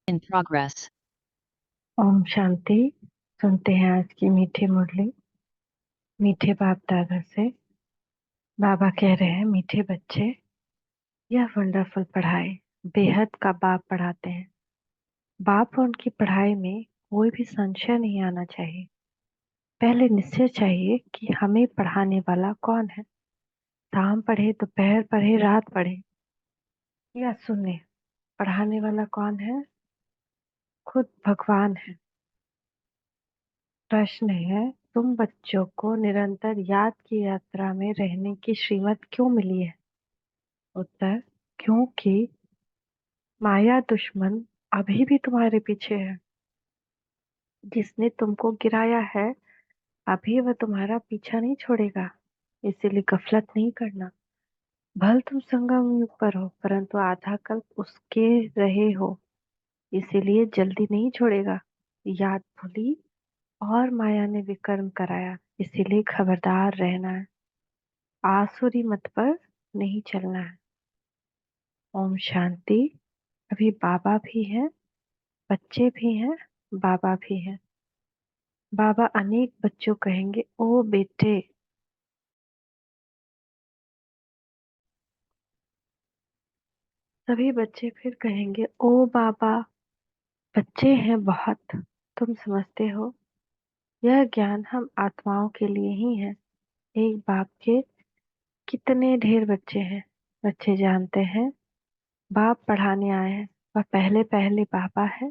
In progress. Om Shanti. सुनते हैं आज की मीठी मुरली मीठे बाप दादा से। बाबा कह रहे हैं, मीठे बच्चे, यह वंडरफुल पढ़ाई बेहद का बाप पढ़ाते हैं। बाप और उनकी पढ़ाई में कोई भी संशय नहीं आना चाहिए। पहले निश्चय चाहिए कि हमें पढ़ाने वाला कौन है। शाम पढ़े, दोपहर पढ़े, रात पढ़े, या सुने, पढ़ाने वाला कौन है? खुद भगवान है। प्रश्न है, तुम बच्चों को निरंतर याद की यात्रा में रहने की श्रीमत क्यों मिली है? उत्तर, क्योंकि माया दुश्मन अभी भी तुम्हारे पीछे है। जिसने तुमको गिराया है अभी वह तुम्हारा पीछा नहीं छोड़ेगा। इसीलिए गफलत नहीं करना। भल तुम संगम युग पर हो, परंतु आधा कल्प उसके रहे हो, इसीलिए जल्दी नहीं छोड़ेगा। याद भूली और माया ने विकर्म कराया, इसीलिए खबरदार रहना है। आसुरी मत पर नहीं चलना है। ओम शांति। अभी बाबा भी हैं, बच्चे भी हैं, बाबा भी हैं। बाबा अनेक बच्चों कहेंगे, ओ बेटे। सभी बच्चे फिर कहेंगे, ओ बाबा। बच्चे हैं बहुत, तुम समझते हो। यह ज्ञान हम आत्माओं के लिए ही है। एक बाप के कितने ढेर बच्चे हैं। बच्चे जानते हैं बाप पढ़ाने आए हैं। वह पहले पहले बाबा है,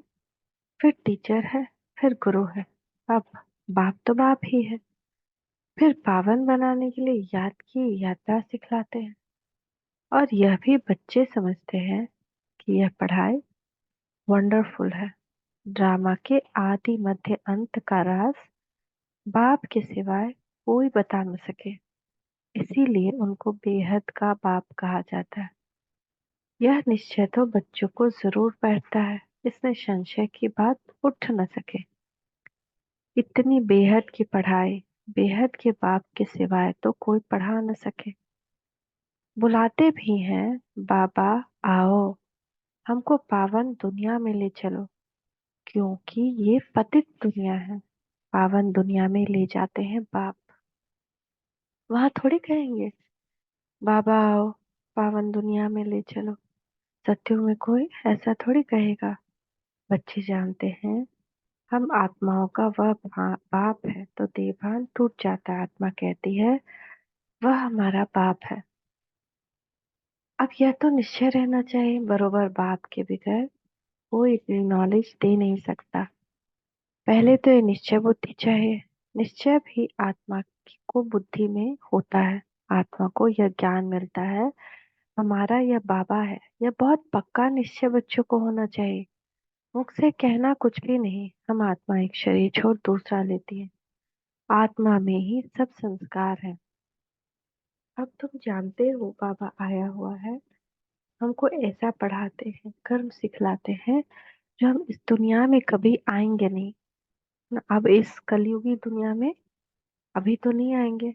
फिर टीचर है, फिर गुरु है। अब बाप तो बाप ही है, फिर पावन बनाने के लिए याद की यात्रा सिखलाते हैं। और यह भी बच्चे समझते हैं कि यह पढ़ाई वंडरफुल है। ड्रामा के आदि मध्य अंत का राज बाप के सिवाय कोई बता न सके, इसीलिए उनको बेहद का बाप कहा जाता है। यह निश्चय तो बच्चों को जरूर बैठता है, इसमें संशय की बात उठ न सके। इतनी बेहद की पढ़ाई बेहद के बाप के सिवाय तो कोई पढ़ा न सके। बुलाते भी हैं, बाबा आओ, हमको पावन दुनिया में ले चलो, क्योंकि ये पतित दुनिया है। पावन दुनिया में ले जाते हैं बाप। वहां थोड़ी कहेंगे, बाबा आओ, पावन दुनिया में ले चलो। सत्युग में कोई ऐसा थोड़ी कहेगा। बच्चे जानते हैं हम आत्माओं का वह बाप है, तो देहभान टूट जाता है। आत्मा कहती है वह हमारा बाप है। अब यह तो निश्चय रहना चाहिए, बरोबर बाप के बगैर कोई इतनी नॉलेज दे नहीं सकता। पहले तो ये निश्चय बुद्धि चाहिए। निश्चय भी आत्मा को बुद्धि में होता है। आत्मा को यह ज्ञान मिलता है हमारा यह बाबा है। यह बहुत पक्का निश्चय बच्चों को होना चाहिए। मुख से कहना कुछ भी नहीं, हम आत्मा एक शरीर छोड़ दूसरा लेती है। आत्मा में ही सब संस्कार है। अब तुम जानते हो बाबा आया हुआ है, हमको ऐसा पढ़ाते हैं, कर्म सिखलाते हैं जो हम इस दुनिया में कभी आएंगे नहीं। न अब इस कलयुगी दुनिया में अभी तो नहीं आएंगे,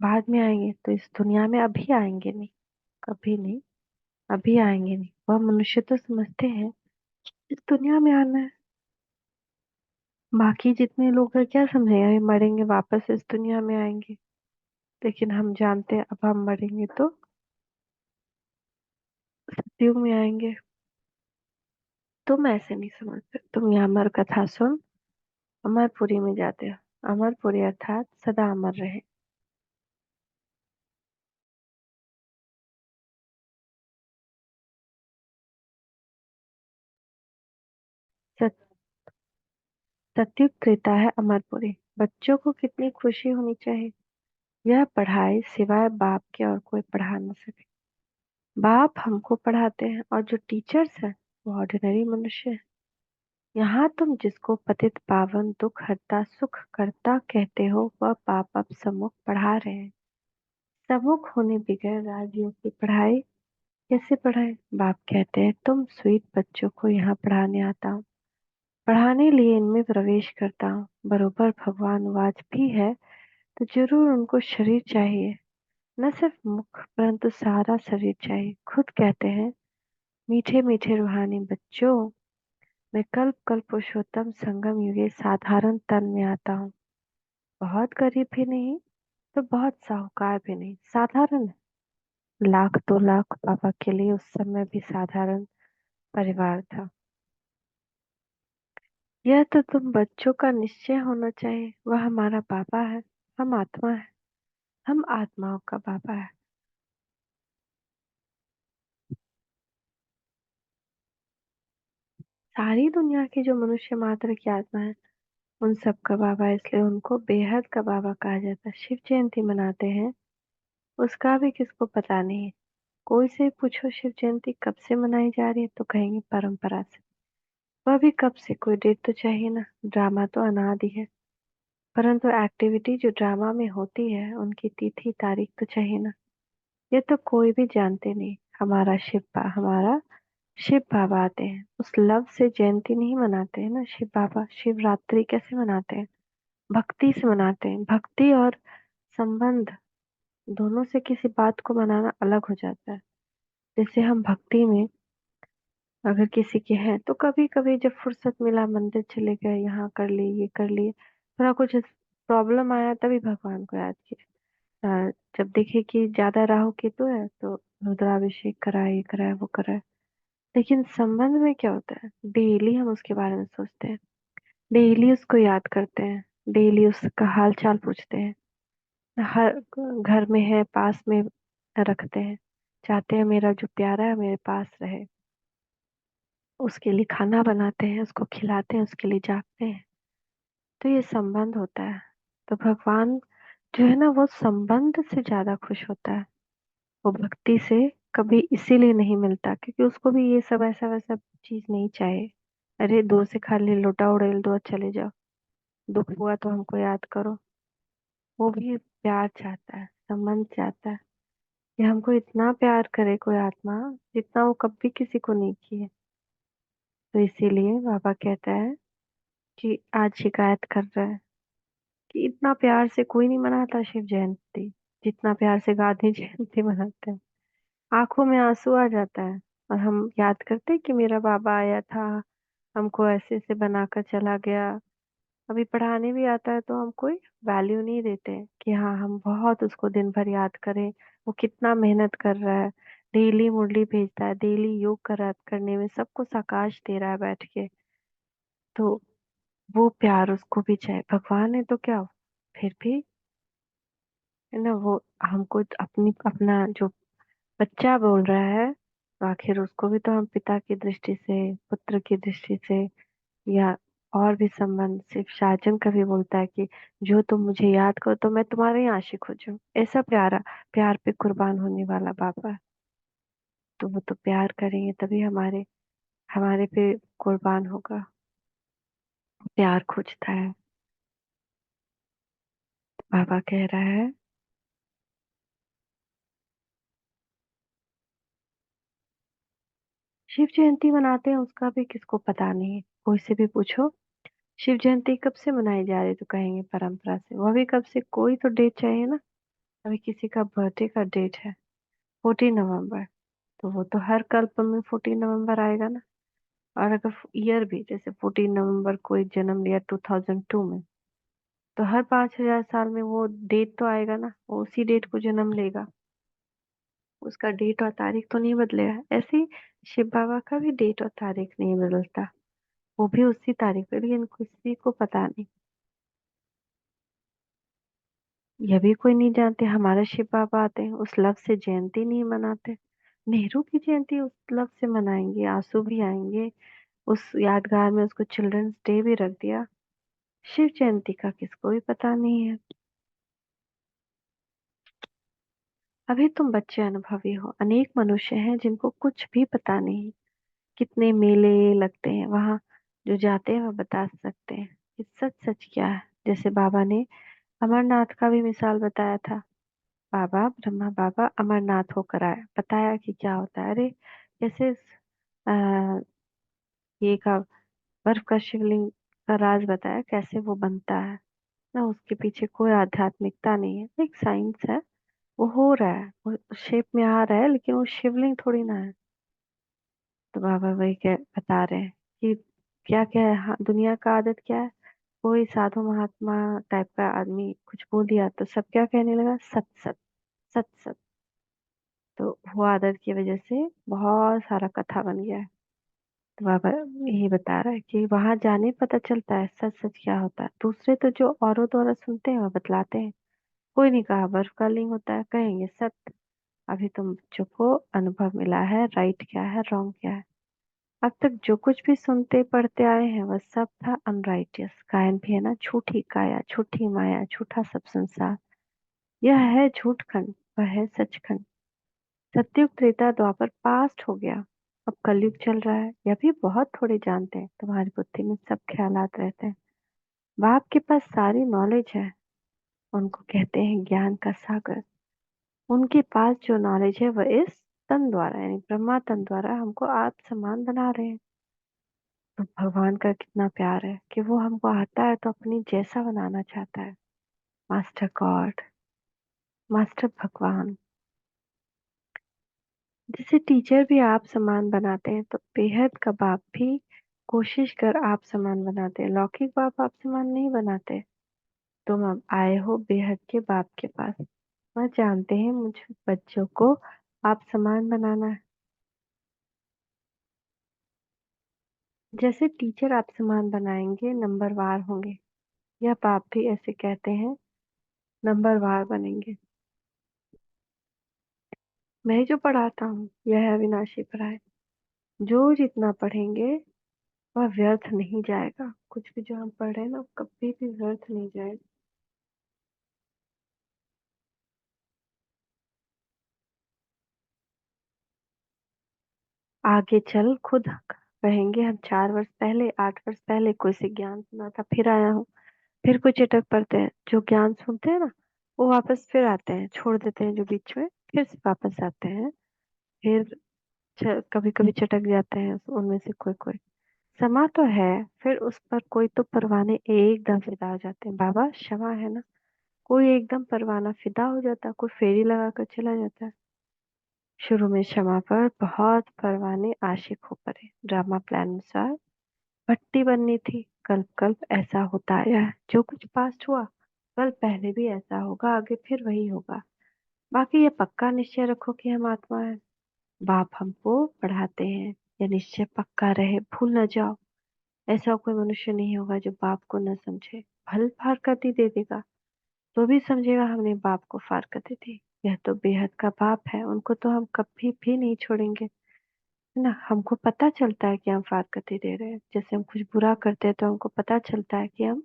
बाद में आएंगे। तो इस दुनिया में अभी आएंगे नहीं, कभी नहीं, अभी आएंगे नहीं। वह मनुष्य तो समझते हैं इस दुनिया में आना है। बाकी जितने लोग हैं क्या समझेंगे, अभी मरेंगे वापस इस दुनिया में आएंगे। लेकिन हम जानते हैं अब हम मरेंगे तो सतयुग में आएंगे। तुम ऐसे नहीं समझते। तुम यहाँ अमर कथा सुन अमरपुरी में जाते हो। अमरपुरी अर्थात सदा अमर रहे। सत, सतयुग त्रेता है अमरपुरी। बच्चों को कितनी खुशी होनी चाहिए। यह पढ़ाई सिवाय बाप के और कोई पढ़ा न सके। बाप हमको पढ़ाते हैं और जो टीचर्स हैं वो ऑर्डिनरी मनुष्य है। यहाँ तुम जिसको पतित पावन दुख हरता सुख करता कहते हो वह बाप अब सम्मुख पढ़ा रहे हैं। सम्मुख होने बगैर राजयोग की पढ़ाई कैसे पढ़ाए? बाप कहते हैं तुम स्वीट बच्चों को यहाँ पढ़ाने आता हूँ, पढ़ाने लिए इनमें प्रवेश करता हूँ। बरोबर भगवान वाच भी है तो जरूर उनको शरीर चाहिए, न सिर्फ मुख परंतु सारा शरीर चाहिए। खुद कहते हैं मीठे मीठे रूहानी बच्चों, मैं कल्प कल्प पुरुषोत्तम संगम युगे साधारण तन में आता हूँ। बहुत गरीब भी नहीं, तो बहुत साहूकार भी नहीं, साधारण है। लाख 2 लाख पापा के लिए उस समय भी साधारण परिवार था। यह तो तुम बच्चों का निश्चय होना चाहिए। वह हमारा पापा है, हम आत्मा है, हम आत्माओं का पापा है। सारी दुनिया की जो मनुष्य मात्र की आत्मा है, उन सब का बाबा, इसलिए उनको बेहद का बाबा कहा जाता है। शिव जयंती मनाते हैं, उसका भी किसको पता नहीं है। कोई से पूछो शिव जयंती कब से मनाई जा रही है, तो कहेंगे परंपरा से। वह भी कब से, कोई डेट तो चाहिए ना। ड्रामा तो अनादि है, परंतु एक्टिविटी जो ड्रामा में होती है उनकी तिथि तारीख तो चाहिए ना। ये तो कोई भी जानते नहीं। हमारा शिव बाबा आते हैं, उस लव से जयंती नहीं मनाते हैं ना। शिव बाबा शिवरात्रि कैसे मनाते हैं? भक्ति से मनाते हैं। भक्ति और संबंध दोनों से किसी बात को मनाना अलग हो जाता है। जैसे हम भक्ति में अगर किसी के हैं, तो कभी कभी जब फुर्सत मिला मंदिर चले गए, यहाँ कर लिए, ये कर लिए, थोड़ा कुछ प्रॉब्लम आया तभी भगवान को याद किया। जब देखे कि ज्यादा राहु केतु है, तो रुद्राभिषेक कराए, ये कराए, वो कराए। लेकिन संबंध में क्या होता है, डेली हम उसके बारे में सोचते हैं, डेली उसको याद करते हैं, डेली उसका हाल चाल पूछते हैं। हर घर में है, पास में रखते हैं, चाहते हैं मेरा जो प्यारा है मेरे पास रहे। उसके लिए खाना बनाते हैं, उसको खिलाते हैं, उसके लिए जागते हैं। तो ये संबंध होता है। तो भगवान जो है ना, वो संबंध से ज्यादा खुश होता है। वो भक्ति से कभी इसीलिए नहीं मिलता, क्योंकि उसको भी ये सब ऐसा वैसा चीज नहीं चाहिए। अरे दूर से खाली लोटा उड़ेल दो और चले जाओ, दुख हुआ तो हमको याद करो। वो भी प्यार चाहता है, संबंध चाहता है कि हमको इतना प्यार करे कोई आत्मा, जितना वो कभी किसी को नहीं किए। तो इसीलिए बाबा कहता है कि आज शिकायत कर रहा है कि इतना प्यार से कोई नहीं मनाता शिव जयंती, जितना प्यार से गांधी जयंती मनाते हैं। आंखों में आंसू आ जाता है, और हम याद करते हैं कि मेरा बाबा आया था, हमको ऐसे ऐसे बनाकर चला गया। अभी पढ़ाने भी आता है तो हम कोई वैल्यू नहीं देते हैं कि हाँ हम बहुत उसको दिन भर याद करें। वो कितना मेहनत कर रहा है, डेली मुरली भेजता है, डेली योग करने में सबको साकाश दे रहा है बैठ के। तो वो प्यार उसको भी चाहिए। भगवान है तो क्या, फिर भी है ना, वो हमको अपनी अपना जो बच्चा बोल रहा है, तो आखिर उसको भी तो हम पिता की दृष्टि से, पुत्र की दृष्टि से, या और भी संबंध। सिर्फ शाहजन कभी बोलता है कि जो तुम मुझे याद करो तो मैं तुम्हारे ही आशिक हो जाऊं। ऐसा प्यारा, प्यार पे कुर्बान होने वाला बाबा है। तो वो तो प्यार करेंगे तभी हमारे हमारे पे कुर्बान होगा। प्यार खोजता है। बाबा कह रहा है, शिव जयंती मनाते हैं, उसका भी किसको पता नहीं है। कोई से भी पूछो शिव जयंती कब से मनाई जा रही है, तो कहेंगे परंपरा से। वह भी कब से, कोई तो डेट चाहिए ना। अभी किसी का बर्थडे का डेट है 14 नवंबर, तो वो तो हर कल्प में 14 नवंबर आएगा ना। और अगर ईयर भी, जैसे 14 नवंबर कोई जन्म लिया 2002 में, तो हर 5,000 साल में वो डेट तो आएगा ना, वो उसी डेट को जन्म लेगा। उसका डेट और तारीख तो नहीं बदलेगा। ऐसे ही शिव बाबा का भी डेट और तारीख नहीं बदलता, वो भी उसी तारीख पे, लेकिन किसी को पता नहीं। यह भी कोई नहीं जानते हमारे शिव बाबा आते हैं, उस लव से जयंती नहीं मनाते। नेहरू की जयंती उस लव से मनाएंगे, आंसू भी आएंगे। उस यादगार में उसको चिल्ड्रंस डे भी रख दिया। शिव जयंती का किसको भी पता नहीं है। अभी तुम बच्चे अनुभवी हो, अनेक मनुष्य हैं जिनको कुछ भी पता नहीं। कितने मेले लगते हैं वहां, जो जाते हैं वह बता सकते हैं कि सच सच क्या है। जैसे बाबा ने अमरनाथ का भी मिसाल बताया था। बाबा ब्रह्मा बाबा अमरनाथ होकर आए, बताया कि क्या होता है। अरे जैसे आ, ये का बर्फ का शिवलिंग का राज बताया कैसे वो बनता है ना। उसके पीछे कोई आध्यात्मिकता नहीं है, एक साइंस है। वो हो रहा है, वो शेप में आ रहा है, लेकिन वो शिवलिंग थोड़ी ना है। तो बाबा वही बता रहे हैं कि क्या क्या है, हाँ, दुनिया का आदत क्या है। कोई साधु महात्मा टाइप का आदमी कुछ बोल दिया तो सब क्या कहने लगा, सत सत सत सत। तो वो आदत की वजह से बहुत सारा कथा बन गया है। तो बाबा यही बता रहा है कि वहां जाने पता चलता है सच सच क्या होता है। दूसरे तो जो औरों द्वारा सुनते हैं वो बतलाते हैं। कोई नहीं कहा बर्फ का लिंग होता है, कहेंगे सत्य। अभी तुम बच्चों को अनुभव मिला है, राइट क्या है रॉन्ग क्या है। अब तक जो कुछ भी सुनते पढ़ते आए हैं वह सब था अनराइटियस। गायन भी है ना, झूठी काया झूठी माया झूठा सब संसार। यह है झूठ खंड, वह है सचखंड। सतयुग त्रेता द्वापर पास्ट हो गया, अब कलयुग चल रहा है। यह भी बहुत थोड़े जानते हैं, तुम्हारी बुद्धि में सब ख्यालात रहते हैं। बाप के पास सारी नॉलेज है, उनको कहते हैं ज्ञान का सागर। उनके पास जो नॉलेज है वह इस तन द्वारा यानी ब्रह्मा तन द्वारा हमको आप समान बना रहे हैं। तो भगवान का कितना प्यार है कि वो हमको आता है तो अपनी जैसा बनाना चाहता है। मास्टर गॉड, मास्टर भगवान। जैसे टीचर भी आप समान बनाते हैं तो बेहद का बाप भी कोशिश कर आप समान बनाते हैं। लौकिक बाप आप समान नहीं बनाते। तुम अब आए हो बेहद के बाप के पास। वह जानते हैं मुझ बच्चों को आप समान बनाना है। जैसे टीचर आप समान बनाएंगे नंबरवार होंगे, या बाप भी ऐसे कहते हैं नंबरवार बनेंगे। मैं जो पढ़ाता हूँ यह है अविनाशी पढ़ाई। जो जितना पढ़ेंगे वह व्यर्थ नहीं जाएगा। कुछ भी जो हम पढ़ रहे हैं ना वो कभी भी व्यर्थ नहीं जाएगा। आगे चल खुद कहेंगे हम 4 वर्ष पहले 8 वर्ष पहले कोई से ज्ञान सुना था फिर आया हूँ। फिर कोई चटक पड़ते हैं, जो ज्ञान सुनते हैं ना वो वापस फिर आते हैं, छोड़ देते हैं जो बीच में, फिर से वापस आते हैं। फिर कभी कभी चटक जाते हैं उनमें से कोई कोई। समा तो है, फिर उस पर कोई तो परवाने एकदम फिदा हो जाते हैं। बाबा क्षमा है ना, कोई एकदम परवाना फिदा हो जाता है, कोई फेरी लगा कर चला जाता है। शुरू में क्षमा पर बहुत परवाने आशिक हो पड़े। ड्रामा प्लान अनुसार भट्टी बननी थी। कल्प कल्प ऐसा होता आया है, जो कुछ पास्ट हुआ कल पहले भी ऐसा होगा, आगे फिर वही होगा। बाकी ये पक्का निश्चय रखो कि हम आत्मा है। बाप हमको पढ़ाते हैं, ये निश्चय पक्का रहे, भूल न जाओ। ऐसा कोई मनुष्य नहीं होगा जो बाप को न समझे। भल फारकती दे देगा तो भी समझेगा हमने बाप को फारकती दी। यह तो बेहद का बाप है, उनको तो हम कभी भी नहीं छोड़ेंगे। है ना, हमको पता चलता है कि हम फारकती दे रहे हैं। जैसे हम कुछ बुरा करते हैं तो हमको पता चलता है कि हम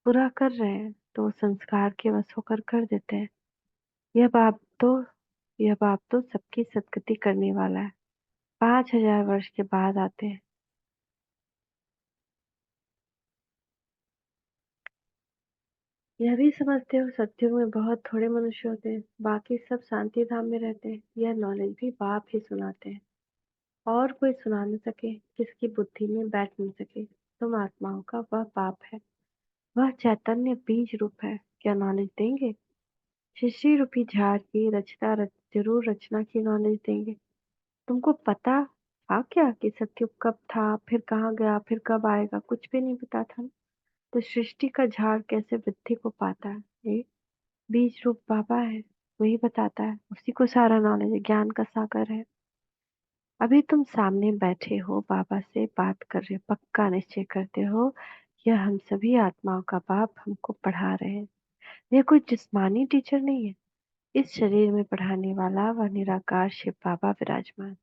बुरा कर रहे हैं, तो संस्कार के वश होकर कर देते हैं। यह बाप तो यह बाप तो सबकी सदगति करने वाला है। 5,000 वर्ष के बाद आते हैं। यह भी समझते हो सत्युग में बहुत थोड़े मनुष्य होते हैं, बाकी सब शांति धाम में रहते हैं। यह नॉलेज भी बाप ही सुनाते हैं, और कोई सुना न सके, किसकी बुद्धि में बैठ न सके। तुम आत्माओं का वह बाप है, वह चैतन्य बीज रूप है। क्या नॉलेज देंगे? शिष्य रूपी झाड़ की जरूर रचना की नॉलेज देंगे। तुमको पता था क्या कि सत्युग कब था, फिर कहाँ गया, फिर कब आएगा? कुछ भी नहीं पता था। तो सृष्टि का झाड़ कैसे वृद्धि को पाता है? ये बीज रूप बाबा है, वही बताता है। उसी को सारा नॉलेज है, ज्ञान का सागर है। अभी तुम सामने बैठे हो, बाबा से बात कर रहे हो, पक्का निश्चय करते हो यह हम सभी आत्माओं का बाप हमको पढ़ा रहे हैं। यह कोई जिस्मानी टीचर नहीं है, इस शरीर में पढ़ाने वाला वह निराकार शिव बाबा विराजमान।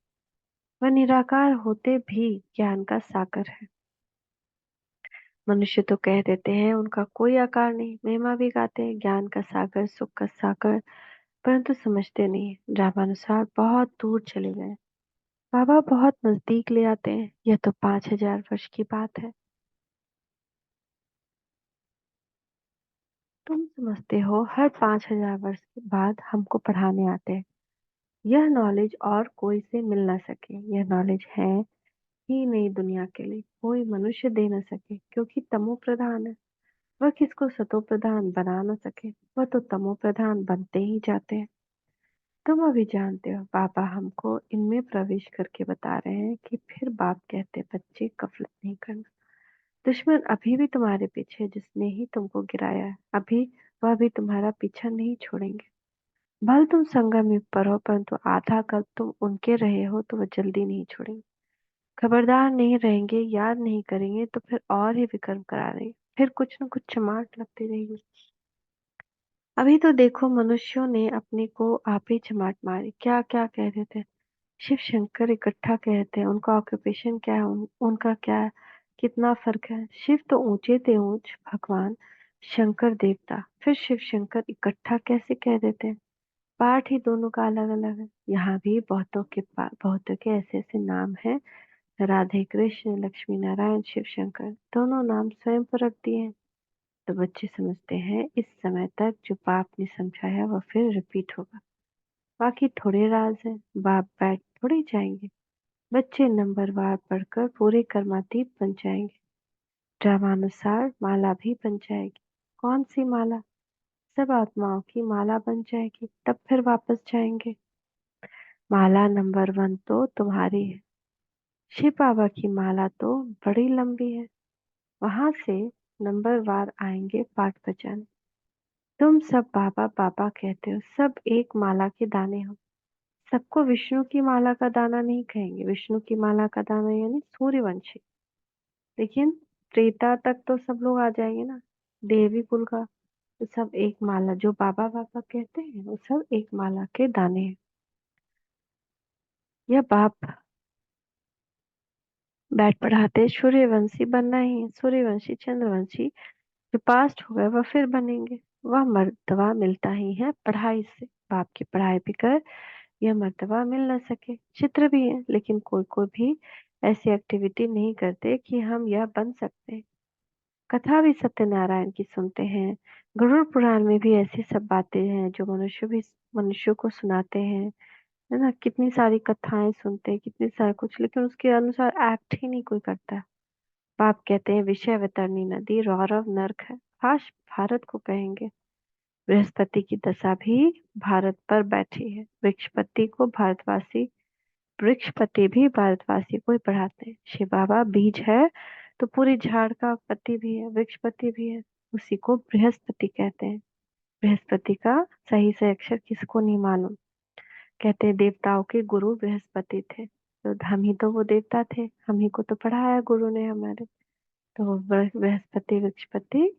वह निराकार होते भी ज्ञान का सागर है। मनुष्य तो कह देते हैं उनका कोई आकार नहीं, महिमा भी गाते हैं ज्ञान का सागर सुख का सागर, परंतु समझते नहीं। ड्रामानुसार बहुत दूर चले गए, बाबा बहुत नजदीक ले आते हैं। यह तो 5,000 वर्ष की बात है। तुम समझते हो हर 5,000 वर्ष के बाद हमको पढ़ाने आते हैं। यह नॉलेज और कोई से मिल ना सके, यह नॉलेज है ही नहीं दुनिया के लिए, कोई मनुष्य दे न सके, क्योंकि तमो प्रधान है। वह किसको सतो प्रधान बना न सके, वह तो तमो प्रधान बनते ही जाते हैं। तुम अभी जानते हो बाबा हमको इनमें प्रवेश करके बता रहे हैं कि फिर बाप कहते बच्चे गफलत नहीं करना। दुश्मन अभी भी तुम्हारे पीछे है, जिसने ही तुमको गिराया है अभी वह भी तुम्हारा पीछा नहीं छोड़ेंगे। भले तुम संगम युग पर हो परंतु आधा कल तुम उनके रहे हो तो वह जल्दी नहीं छोड़ेंगे। खबरदार नहीं रहेंगे, याद नहीं करेंगे तो फिर और ही विक्रम करा देंगे, फिर कुछ न कुछ चमाट लगती रहेगी। अभी तो देखो मनुष्यों ने अपने को आप ही चमाट मारी, क्या क्या कह रहे थे। शिव शंकर इकट्ठा कहते हैं, उनका ऑक्यूपेशन क्या है, उनका क्या है, कितना फर्क है। शिव तो ऊंचे थे ऊंच भगवान, शंकर देवता, फिर शिव शंकर इकट्ठा कैसे कह देते हैं। पाठ ही दोनों का अलग अलग है। यहाँ भी बहुतों के ऐसे ऐसे नाम हैं, राधे कृष्ण लक्ष्मी नारायण शिव शंकर, दोनों नाम स्वयं पर रख दिए हैं। तो बच्चे समझते हैं इस समय तक जो बाप ने समझाया वह फिर रिपीट होगा। बाकी थोड़े राज है, बाप बैठ थोड़े जाएंगे। बच्चे नंबरवार पढ़कर पूरे कर्मातीत बन जाएंगे। ड्रामानुसार माला भी बन जाएगी। कौन सी माला? सब आत्माओं की माला बन जाएगी, तब फिर वापस जाएंगे। माला नंबर 1 तो तुम्हारी है। शिव बाबा की माला तो बड़ी लंबी है, वहां से नंबरवार आएंगे पाठ बचाने। तुम सब बाबा बाबा कहते हो, सब एक माला के दाने हो। सबको विष्णु की माला का दाना नहीं कहेंगे, विष्णु की माला का दाना यानी सूर्यवंशी। लेकिन त्रेता तक तो सब लोग आ जाएंगे ना, देवी कुल का। तो सब एक माला, जो बाबा बाबा कहते हैं वो सब एक माला के दाने हैं। यह बाप बैठ पढ़ाते सूर्यवंशी बनना ही है। सूर्यवंशी चंद्रवंशी जो पास्ट हो गए वह फिर बनेंगे। वह मर्तबा मिलता ही है पढ़ाई से। बाप की पढ़ाई भी कर यह मर्तबा मिल न सके, चित्र भी है। लेकिन कोई कोई भी ऐसी एक्टिविटी नहीं करते कि हम यह बन सकते हैं। कथा भी सत्यनारायण की सुनते हैं। गरुड़ पुराण में भी ऐसी सब बातें हैं जो मनुष्य को सुनाते हैं, है ना। कितनी सारी कथाएं सुनते हैं, कितनी सारी कुछ, लेकिन उसके अनुसार एक्ट ही नहीं कोई करता। बाप कहते हैं विषय वैतरणी नदी रौरव नर्क है, काश भारत को कहेंगे। बृहस्पति की दशा भी भारत पर बैठी है। वृक्षपति भी भारतवासी को ही पढ़ाते हैं। शिव बाबा बीज है तो पूरी झाड़ का पति भी है, वृक्षपति भी है। उसी को बृहस्पति कहते हैं। बृहस्पति का सही से अक्षर किसको नहीं मालूम। कहते हैं देवताओं के गुरु बृहस्पति थे, तो हम ही तो वो देवता थे, हम ही को तो पढ़ाया गुरु ने हमारे। तो वो बृहस्पति वृक्षपति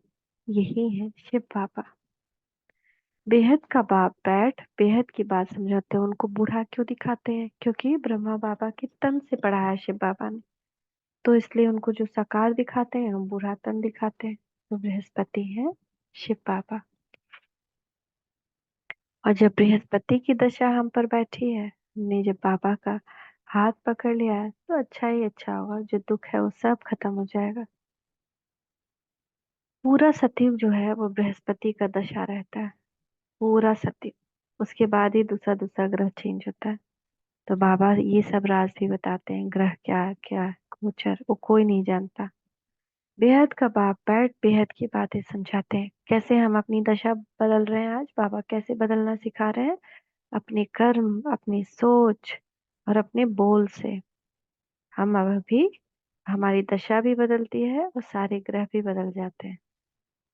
यही है शिव बाबा। बेहद का बाप बैठ बेहद की बात समझाते हैं। उनको बूढ़ा क्यों दिखाते हैं? क्योंकि ब्रह्मा बाबा के तन से पढ़ाया शिव बाबा ने, तो इसलिए उनको जो साकार दिखाते हैं हम बूढ़ा तन दिखाते हैं। तो बृहस्पति है शिव बाबा। और जब बृहस्पति की दशा हम पर बैठी है, हमने जब बाबा का हाथ पकड़ लिया है, तो अच्छा ही अच्छा होगा। जो दुख है वो सब खत्म हो जाएगा। पूरा सतयुग जो है वो बृहस्पति का दशा रहता है, पूरा सतयुग। उसके बाद ही दूसरा दूसरा ग्रह चेंज होता है। तो बाबा ये सब राज भी बताते हैं, ग्रह क्या है, क्या है, गोचर, वो कोई नहीं जानता। बेहद का बाप बैठ बेहद की बातें समझाते हैं। कैसे हम अपनी दशा बदल रहे हैं, आज बाबा कैसे बदलना सिखा रहे हैं। अपने कर्म, अपनी सोच और अपने बोल से हम अब भी, हमारी दशा भी बदलती है और सारे ग्रह भी बदल जाते हैं।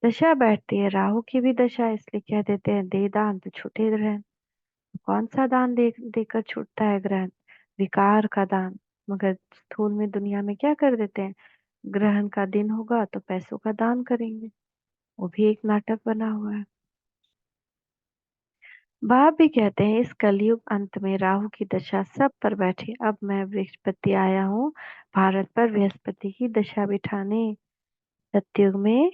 दशा बैठती है, राहु की भी दशा, इसलिए कह देते हैं दे दान तो छूटे ग्रहण। कौन सा दान देकर छूटता है ग्रहण? विकार का दान। मगर स्थूल में दुनिया में क्या कर देते हैं, ग्रहण का दिन होगा तो पैसों का दान करेंगे। वो भी एक नाटक बना हुआ है। बाप भी कहते हैं इस कलयुग अंत में राहु की दशा सब पर बैठी, अब मैं बृहस्पति आया हूँ भारत पर बृहस्पति की दशा बिठाने। सतयुग में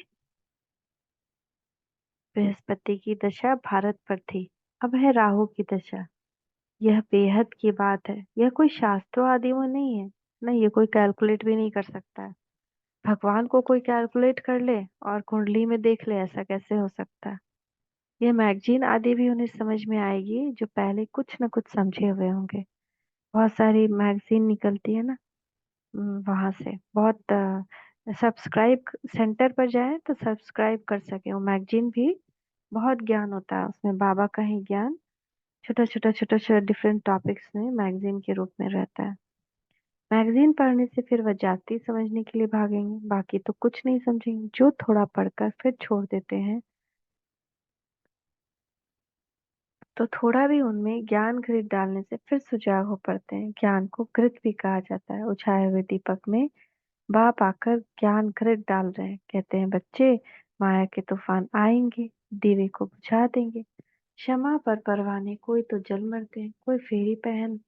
बृहस्पति की दशा भारत पर थी, अब है राहु की दशा। यह बेहद की बात है, यह कोई शास्त्रों आदि में नहीं है। नहीं, ये कोई कैलकुलेट भी नहीं कर सकता है। भगवान को कोई कैलकुलेट कर ले और कुंडली में देख ले, ऐसा कैसे हो सकता है। ये मैगजीन आदि भी उन्हें समझ में आएगी जो पहले कुछ न कुछ समझे हुए होंगे। बहुत सारी मैगजीन निकलती है ना, वहां से बहुत सब्सक्राइब सेंटर पर जाए तो सब्सक्राइब कर सके। वो मैगजीन भी बहुत ज्ञान होता है उसमें, बाबा का ही ज्ञान छोटा-छोटा डिफरेंट टॉपिक्स में मैगज़ीन के रूप में रहता है। मैगज़ीन पढ़ने से फिर वह जाति समझने के लिए भागेंगे, बाकी तो कुछ नहीं समझेंगे। जो थोड़ा पढ़कर फिर छोड़ देते हैं, तो थोड़ा भी उनमें ज्ञान घृत डालने से फिर सुजाग हो पड़ते हैं। ज्ञान को घृत भी कहा जाता है। उछाए हुए दीपक में बाप आकर ज्ञान घृत डाल रहे हैं। कहते हैं बच्चे, माया के तूफान आएंगे, दीवे को बुझा देंगे। क्षमा पर परवाने कोई तो जल मरते हैं, कोई फेरी पहन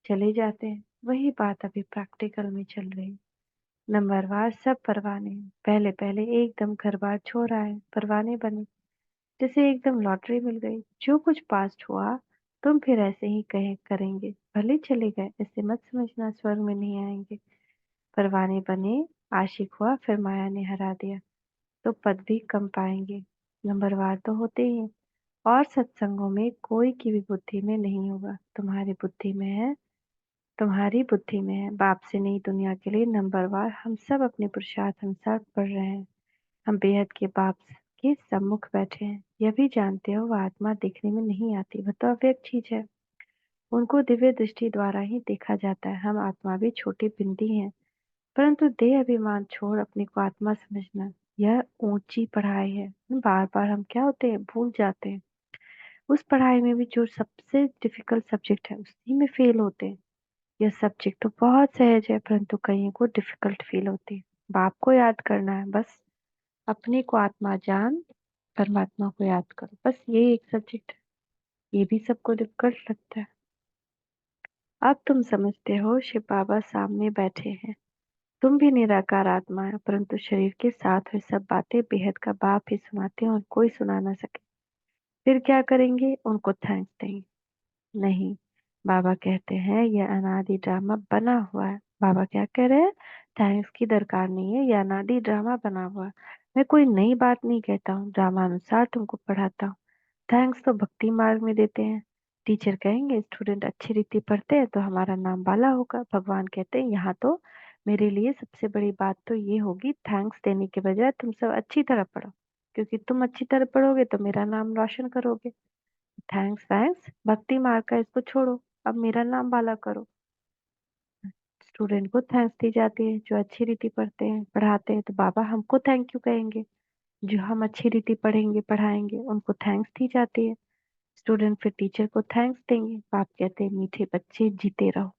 चले जाते हैं। वही बात अभी प्रैक्टिकल में चल रही है। नंबरवार सब परवाने हैं। पहले पहले एकदम घर बार छोड़ आए, परवाने बने, जैसे एकदम लॉटरी मिल गई। जो कुछ पास्ट हुआ तुम फिर ऐसे ही कहे करेंगे। भले चले गए, ऐसे मत समझना स्वर्ग में नहीं आएंगे। परवाने बने, आशिक हुआ, फिर माया ने हरा दिया, तो पद भी कम पाएंगे। नंबरवार तो होते ही हैं। और सत्संगों में कोई की भी बुद्धि में नहीं होगा, तुम्हारी बुद्धि में है। तुम्हारी बुद्धि में है। बाप से नई दुनिया के लिए नंबरवार हम सब अपने पुरुषार्थ अनुसार पढ़ रहे हैं। हम बेहद के बाप के सम्मुख बैठे हैं। यह भी जानते हो वह आत्मा देखने में नहीं आती, वह तो अव्यक्त चीज है। उनको दिव्य दृष्टि द्वारा ही देखा जाता है। हम आत्मा भी छोटी बिंदी हैं, परंतु देह अभिमान छोड़ अपने को आत्मा समझना, यह ऊंची पढ़ाई है। बार बार हम क्या होते हैं, भूल जाते हैं। उस पढ़ाई में भी जो सबसे डिफिकल्ट सब्जेक्ट है उसी में फेल होते हैं। यह सब्जेक्ट तो बहुत सहज है, परंतु कईयों को डिफिकल्ट फील होती है। बाप को याद करना है बस। अपने को आत्मा जान, परमात्मा को याद करो, बस ये एक सब्जेक्ट है। ये भी सबको डिफिकल्ट लगता है। अब तुम समझते हो शिव बाबा सामने बैठे हैं। तुम भी निराकार आत्मा है, परंतु शरीर के साथ हुई सब बातें बेहद का बाप ही सुनाते हैं और कोई सुना ना सके। फिर क्या करेंगे, उनको थैंक्स देंगे? नहीं, बाबा कहते हैं यह अनादि ड्रामा बना हुआ है। बाबा क्या कह रहे हैं, थैंक्स की दरकार नहीं है, यह अनादि ड्रामा बना हुआ है। मैं कोई नई बात नहीं कहता हूँ, ड्रामानुसार तुमको पढ़ाता हूँ। थैंक्स तो भक्ति मार्ग में देते हैं। टीचर कहेंगे स्टूडेंट अच्छी रीति पढ़ते हैं तो हमारा नाम बाला होगा। भगवान कहते हैं यहाँ तो मेरे लिए सबसे बड़ी बात तो ये होगी, थैंक्स देने के बजाय तुम सब अच्छी तरह पढ़ो, क्योंकि तुम अच्छी तरह पढ़ोगे तो मेरा नाम रोशन करोगे। थैंक्स थैंक्स भक्ति मार्ग का इसको छोड़ो, अब मेरा नाम बाला करो। स्टूडेंट को थैंक्स दी जाती है जो अच्छी रीति पढ़ते हैं पढ़ाते हैं, तो बाबा हमको थैंक यू कहेंगे। जो हम अच्छी रीति पढ़ेंगे पढ़ाएंगे उनको थैंक्स दी जाती है। स्टूडेंट फिर टीचर को थैंक्स देंगे। बाप कहते हैं मीठे बच्चे जीते रहो,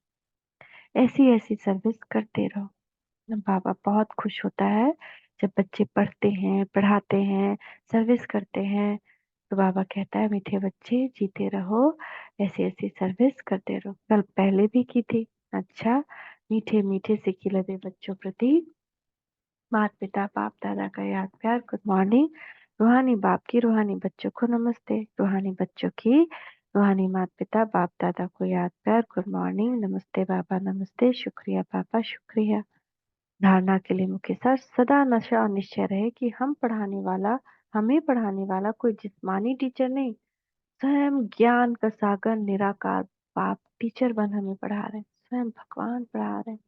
ऐसी ऐसी सर्विस करते रहो। बाबा बहुत खुश होता है जब बच्चे पढ़ते हैं पढ़ाते हैं सर्विस करते हैं। तो बाबा कहता है मीठे बच्चे जीते रहो, ऐसी ऐसी सर्विस करते रहो। कल पहले भी की थी। अच्छा, मीठे मीठे से खिलते बच्चों प्रति माता पिता बाप दादा का याद प्यार गुड मॉर्निंग। रूहानी बाप की रूहानी बच्चों को नमस्ते। रूहानी बच्चों की रूहानी माता पिता बाप दादा को याद प्यार गुड मॉर्निंग। नमस्ते बाबा नमस्ते, शुक्रिया पापा शुक्रिया। धारणा के लिए मुख्य सार, सदा नशा और निश्चय रहे कि हमें पढ़ाने वाला कोई जिस्मानी टीचर नहीं, स्वयं ज्ञान का सागर निराकार बाप टीचर बन हमें पढ़ा रहे हैं। स्वयं भगवान पढ़ा रहे हैं।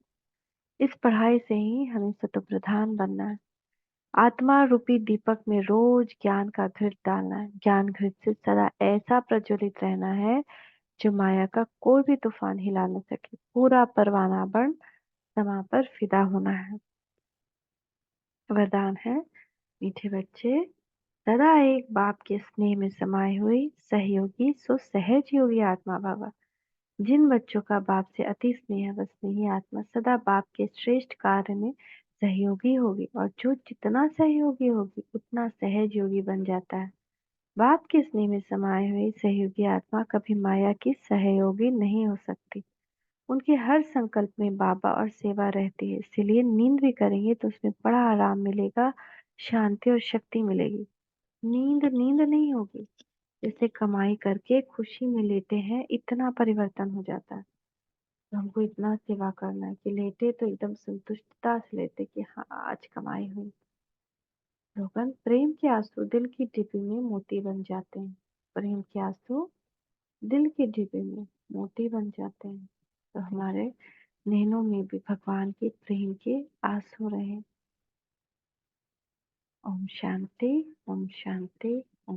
इस पढ़ाई से ही हमें सतोप्रधान बनना है। आत्मा रूपी दीपक में रोज ज्ञान का घृत डालना है। ज्ञान घृत से सदा ऐसा प्रज्वलित रहना है जो माया का कोई भी तूफान हिला न सके। पूरा परवाना बन समा पर फिदा होना है। वरदान है, मीठे बच्चे सदा एक बाप के स्नेह में समाये हुई सहयोगी सो सहज योगी आत्मा भव। जिन बच्चों का बाप से अति स्नेह है, वह स्नेही आत्मा सदा बाप के श्रेष्ठ कार्य में सहयोगी होगी, और जो जितना सहयोगी होगी उतना सहज योगी बन जाता है। बाप के स्नेह में समाये हुई सहयोगी आत्मा कभी माया की सहयोगी नहीं हो सकती। उनके हर संकल्प में बाबा और सेवा रहती है। इसीलिए नींद भी करेंगे तो उसमें बड़ा आराम मिलेगा, शांति और शक्ति मिलेगी। नींद नींद नहीं होगी। जैसे कमाई करके खुशी में लेते हैं, इतना परिवर्तन हो जाता है। तो हमको इतना सेवा करना है कि लेटे तो एकदम संतुष्टता से लेते कि हाँ आज कमाई हुई। लोगन, प्रेम के आंसू दिल की डिब्बी में मोती बन जाते हैं। प्रेम के आंसू दिल की डिब्बी में मोती बन जाते हैं। तो हमारे नैनों में भी भगवान के प्रेम के आंसू रहे। ओम शांति ओम शांति।